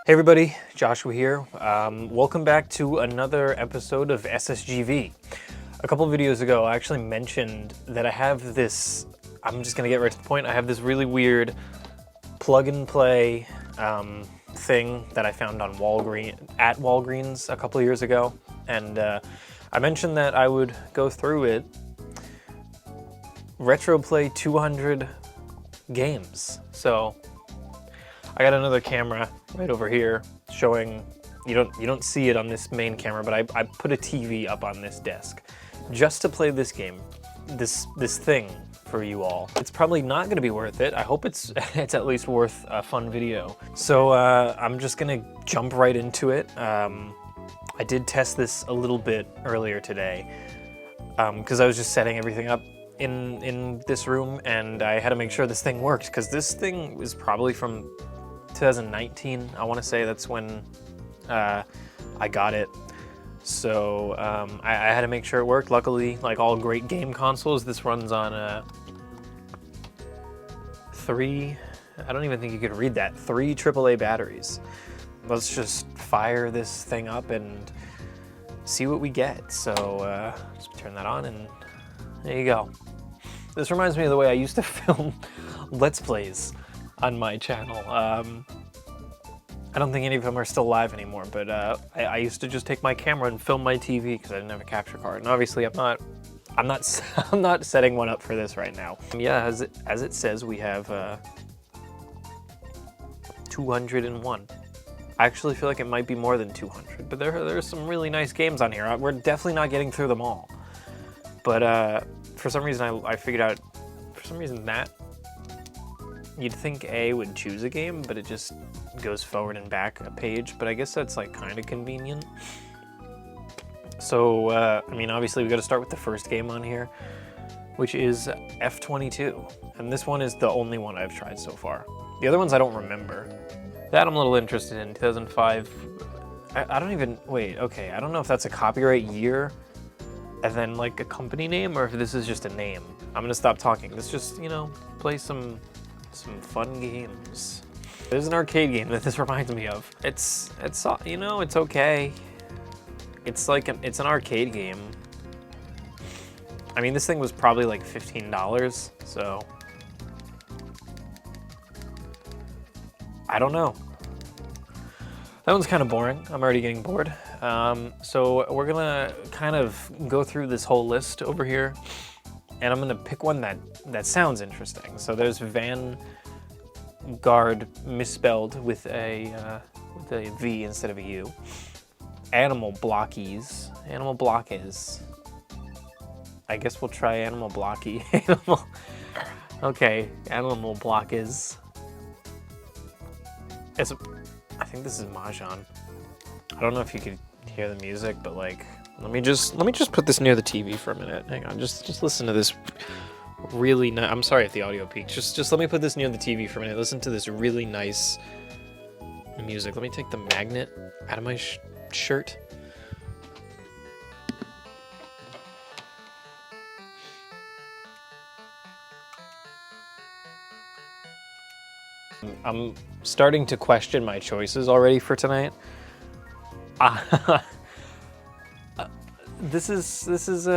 Hey everybody, Joshua here. Welcome back to another episode of SSGV. A couple videos ago, I actually mentioned that I have this, I'm just gonna get right to the point, I have this really weird plug and play thing that I found on Walgreens a couple of years ago. And I mentioned that I would go through it, retro play 200 games. So I got another camera right over here showing, you don't see it on this main camera, but I put a TV up on this desk just to play this game, this thing for you all. It's probably not gonna be worth it. I hope it's at least worth a fun video. So I'm just gonna jump right into it. I did test this a little bit earlier today because I was just setting everything up in this room, and I had to make sure this thing worked because this thing was probably from 2019, I want to say. That's when I got it. So I had to make sure it worked. Luckily, like all great game consoles, this runs on 3, I don't even think you could read that, 3 AAA batteries. Let's just fire this thing up and see what we get. So just turn that on and there you go. This reminds me of the way I used to film Let's Plays on my channel. I don't think any of them are still live anymore, but I used to just take my camera and film my TV because I didn't have a capture card. And obviously I'm not setting one up for this right now. Yeah, as it says, we have 201. I actually feel like it might be more than 200, but there's some really nice games on here. We're definitely not getting through them all. But for some reason I figured out, that you'd think A would choose a game, but it just goes forward and back a page, but I guess that's like kind of convenient. So, I mean, obviously we got to start with the first game on here, which is F-22. And this one is the only one I've tried so far. The other ones I don't remember. That I'm a little interested in, 2005. I don't even, wait, okay, I don't know if that's a copyright year and then like a company name, or if this is just a name. I'm gonna stop talking. Let's just, play some fun games. There's an arcade game that this reminds me of. It's it's okay. It's like it's an arcade game. I mean, this thing was probably like $15, so I don't know. That one's kind of boring. I'm already getting bored. So we're gonna kind of go through this whole list over here, and I'm gonna pick one that sounds interesting. So there's Vanguard misspelled with a V instead of a U. Animal Blockies. Animal Blockies. I guess we'll try Animal Blocky. Okay, Animal Blockies. I think this is Mahjong. I don't know if you could hear the music, but like, let me just put this near the TV for a minute. Hang on, just listen to this really nice. I'm sorry if the audio peaks. Just let me put this near the TV for a minute. Listen to this really nice music. Let me take the magnet out of my shirt. I'm starting to question my choices already for tonight. This is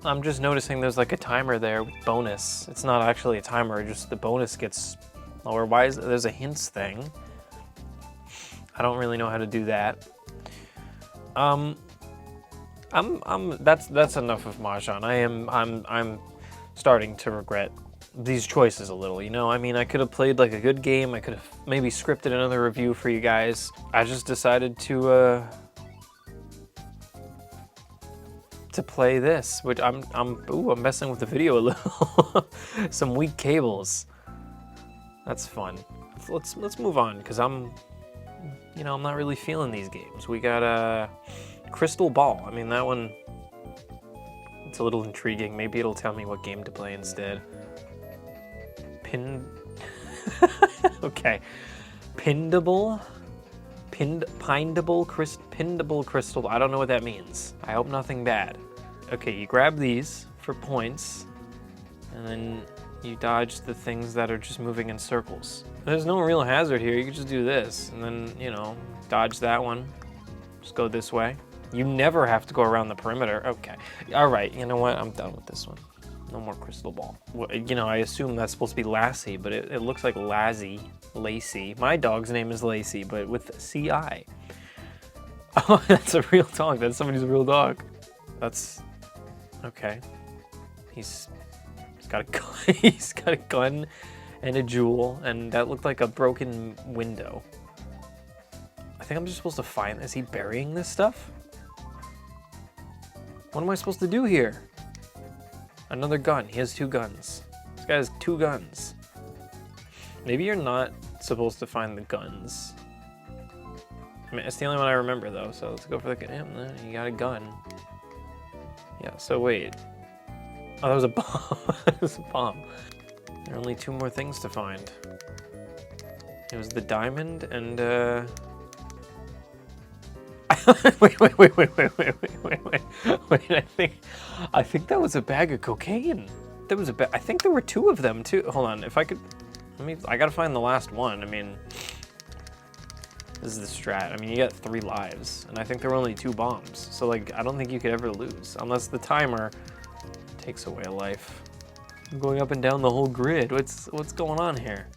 I'm just noticing there's like a timer there with bonus. It's not actually a timer, just the bonus gets lower. Why is there's a hints thing? I don't really know how to do that. That's enough of Mahjong. I'm starting to regret these choices a little, I mean, I could have played like a good game. I could have maybe scripted another review for you guys. I just decided to play this, which I'm messing with the video a little. Some weak cables. That's fun. Let's move on, because I'm not really feeling these games. We got Crystal Ball. I mean, that one, it's a little intriguing. Maybe it'll tell me what game to play instead. Okay. Pindable crystal. I don't know what that means. I hope nothing bad. Okay, you grab these for points, and then You dodge the things that are just moving in circles. There's no real hazard here. You can just do this and then, you know, dodge that one. Just go this way. You never have to go around the perimeter. Okay. All right. You know what? I'm done with this one. No more crystal ball. Well, you know, I assume that's supposed to be Lassie, but it looks like Lacey. My dog's name is Lacey, but with C-I. Oh, that's a real dog. That's somebody's real dog. That's okay. He's got a gun. He's got a gun and a jewel, and that looked like a broken window. I think I'm just supposed to find. Is he burying this stuff? What am I supposed to do here? Another gun. He has 2 guns. This guy has 2 guns. Maybe you're not supposed to find the guns. I mean, it's the only one I remember though, so let's go for the gun. Yeah, you got a gun. Yeah, so wait. Oh, that was a bomb. That was a bomb. There are only 2 more things to find. It was the diamond and, wait, I think that was a bag of cocaine. There was I think there were 2 of them too. Hold on, if I could, I gotta find the last one. I mean, this is the strat. I mean, you got 3 lives, and I think there were only 2 bombs. So like, I don't think you could ever lose, unless the timer takes away a life. I'm going up and down the whole grid. What's going on here?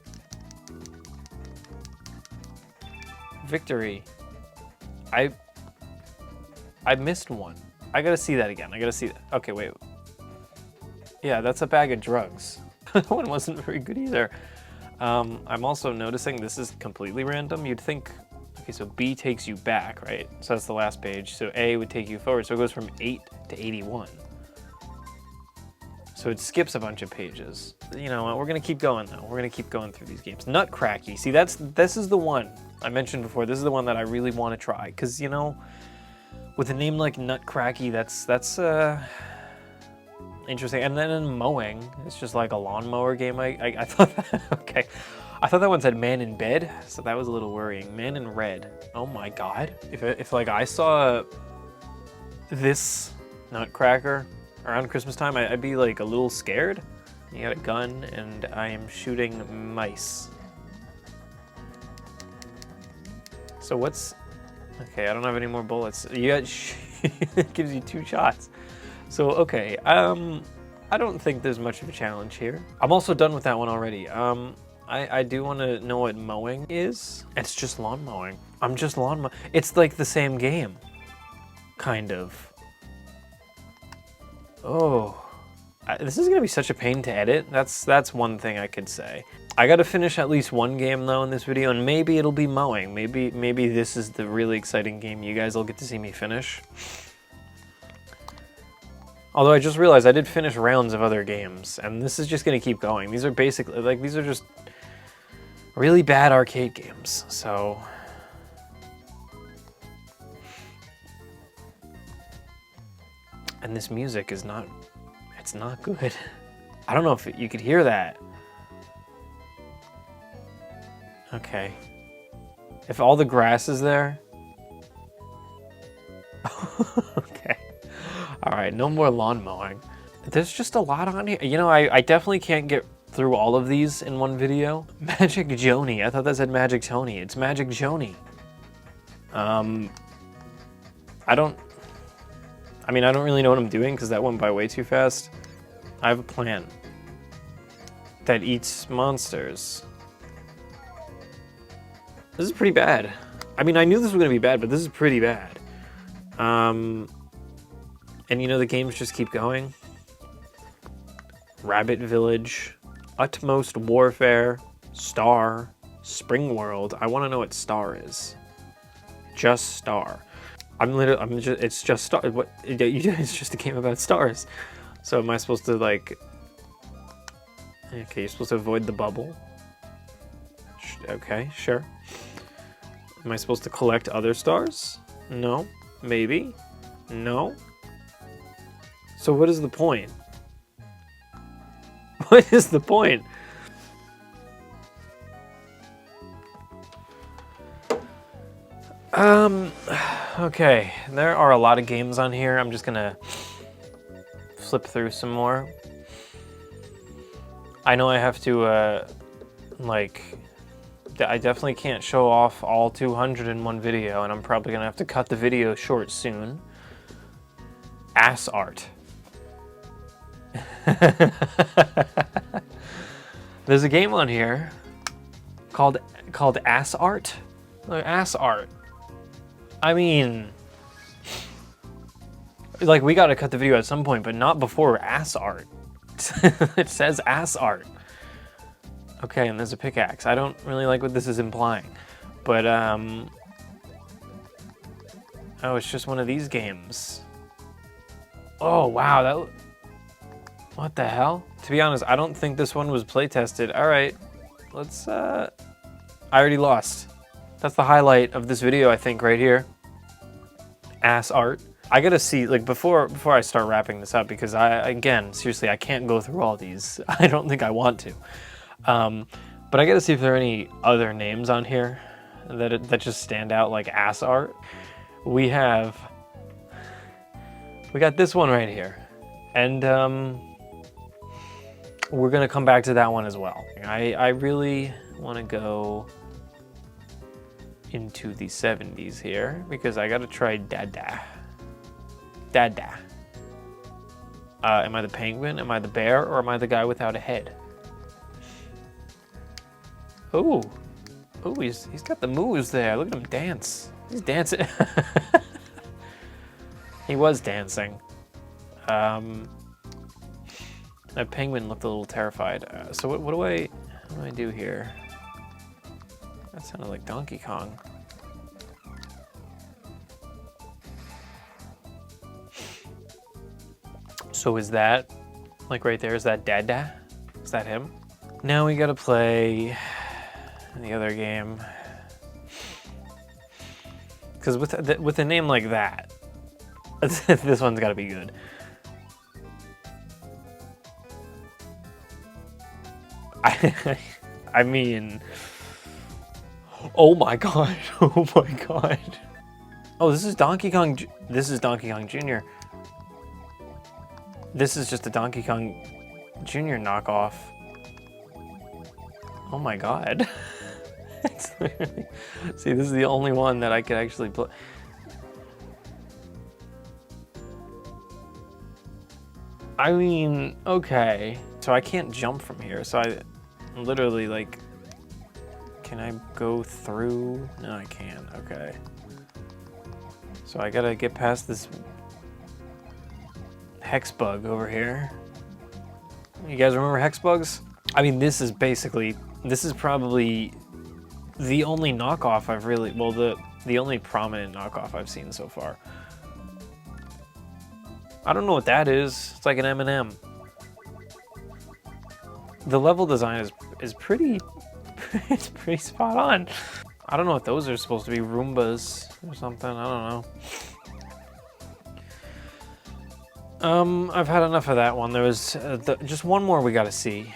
Victory. I missed one. I gotta see that again. I gotta see that. Okay, wait. Yeah, that's a bag of drugs. That one wasn't very good either. I'm also noticing this is completely random. You'd think, okay, so B takes you back, right? So that's the last page. So A would take you forward. So it goes from 8 to 81. So it skips a bunch of pages. You know what, we're gonna keep going though. We're gonna keep going through these games. Nutcracky, see this is the one I mentioned before. This is the one that I really wanna try. Cause you know, with a name like Nutcracky, that's interesting. And then in mowing, it's just like a lawnmower game. I thought that, okay. I thought that one said Man in Bed, so that was a little worrying. Man in Red, oh my God. If like I saw this Nutcracker around Christmas time, I'd be like a little scared. You got a gun and I am shooting mice. So what's, okay, I don't have any more bullets. You got, it gives you 2 shots. So, okay, I don't think there's much of a challenge here. I'm also done with that one already. I do want to know what mowing is. It's just lawn mowing. I'm just lawn mowing. It's like the same game, kind of. Oh, this is gonna be such a pain to edit. That's one thing I could say. I gotta finish at least 1 game though in this video, and maybe it'll be mowing. Maybe this is the really exciting game you guys will get to see me finish. Although I just realized I did finish rounds of other games, and this is just gonna keep going. These are basically, like, these are just really bad arcade games, so. And this music is not, it's not good. I don't know if you could hear that. Okay. If all the grass is there. Okay. All right, no more lawn mowing. There's just a lot on here. You know, I definitely can't get through all of these in one video. Magic Joni, I thought that said Magic Tony. It's Magic Joni. I mean, I don't really know what I'm doing because that went by way too fast. I have a plan that eats monsters. This is pretty bad. I mean, I knew this was gonna be bad, but this is pretty bad. And you know, the games just keep going. Rabbit Village, Utmost Warfare, Star, Spring World. I wanna know what Star is. Just Star. It's just Star. What? It's just a game about stars. So am I supposed to like? Okay, you're supposed to avoid the bubble. Okay, sure. Am I supposed to collect other stars? No. Maybe. No. So what is the point? What is the point? Okay, there are a lot of games on here. I'm just gonna flip through some more. I know I have to, like, I definitely can't show off all 200 in one video, and I'm probably gonna have to cut the video short soon. Ass art. There's a game on here called Ass Art. Ass Art. I mean, like, we gotta cut the video at some point, but not before Ass Art. It says Ass Art. Okay, and there's a pickaxe. I don't really like what this is implying, but oh, it's just one of these games. Oh wow, what the hell? To be honest, I don't think this one was play tested. All right, let's. I already lost. That's the highlight of this video, I think, right here. Ass art. I gotta see, like, before I start wrapping this up, because again, seriously, I can't go through all these. I don't think I want to. But I gotta see if there are any other names on here that just stand out like ass art. We got this one right here, and we're gonna come back to that one as well. I really want to go into the 70s here because I gotta try Dada. Am I the penguin? Am I the bear? Or am I the guy without a head? Ooh, he's got the moves there. Look at him dance. He's dancing. He was dancing. That penguin looked a little terrified. So what do I do here? That sounded like Donkey Kong. So is that, like right there, is that Dada? Is that him? Now we gotta play the other game. Because with a name like that, this one's gotta be good. I mean, oh my god, oh my god. Oh, this is Donkey Kong, this is Donkey Kong Jr. This is just a Donkey Kong Jr. knockoff. Oh my god. See, this is the only one that I could actually play. I mean, okay. So I can't jump from here, so I literally, like, can I go through? No, I can't, okay. So I gotta get past this hex bug over here. You guys remember hex bugs? I mean, this is probably the only knockoff I've really, well, the only prominent knockoff I've seen so far. I don't know what that is. It's like an M&M. The level design is pretty, it's pretty spot on. I don't know what those are supposed to be, Roombas or something, I don't know. I've had enough of that one. There was just one more we gotta see.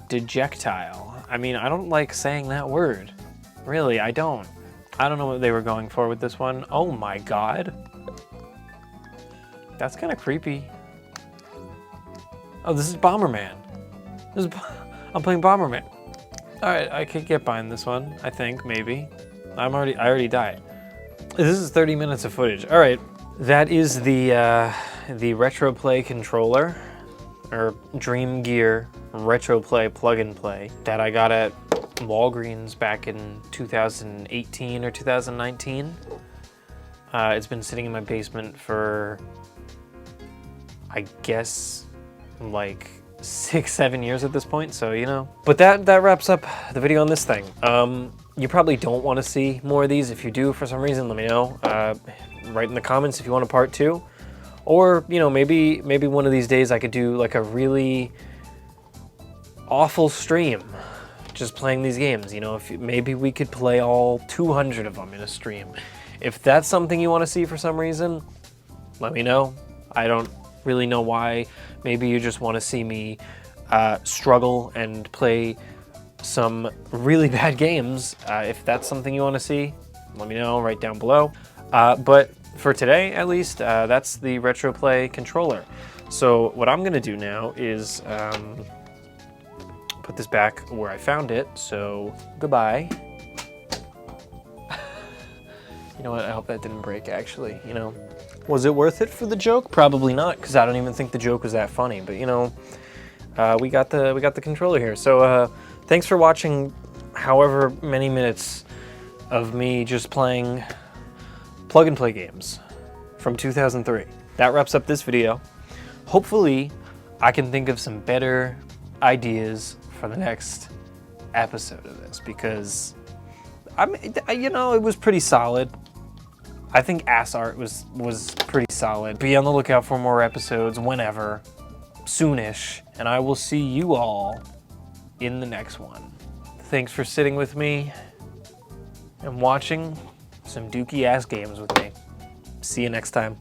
Dejectile. I mean, I don't like saying that word. Really, I don't. I don't know what they were going for with this one. Oh my god. That's kind of creepy. Oh, this is Bomberman. I'm playing Bomberman. All right, I could get behind this one, I think, maybe. I already died. This is 30 minutes of footage. All right. That is the RetroPlay controller, or Dream Gear RetroPlay plug-and-play that I got at Walgreens back in 2018 or 2019. It's been sitting in my basement for, I guess, like 6-7 years at this point, so you know. But that wraps up the video on this thing. You probably don't want to see more of these. If you do, for some reason, let me know. Write in the comments if you want a part 2. Or, you know, maybe one of these days I could do like a really awful stream just playing these games. You know, maybe we could play all 200 of them in a stream. If that's something you want to see for some reason, let me know. I don't really know why. Maybe you just want to see me struggle and play some really bad games. If that's something you want to see, let me know right down below. But for today, at least, that's the RetroPlay controller. So what I'm gonna do now is put this back where I found it, so goodbye. You know what, I hope that didn't break, actually, you know. Was it worth it for the joke? Probably not, because I don't even think the joke was that funny, but you know, we got the controller here. So thanks for watching however many minutes of me just playing plug and play games from 2003. That wraps up this video. Hopefully I can think of some better ideas for the next episode of this, because you know, it was pretty solid. I think ass art was pretty solid. Be on the lookout for more episodes whenever, soonish, and I will see you all in the next one. Thanks for sitting with me and watching some dookie ass games with me. See you next time.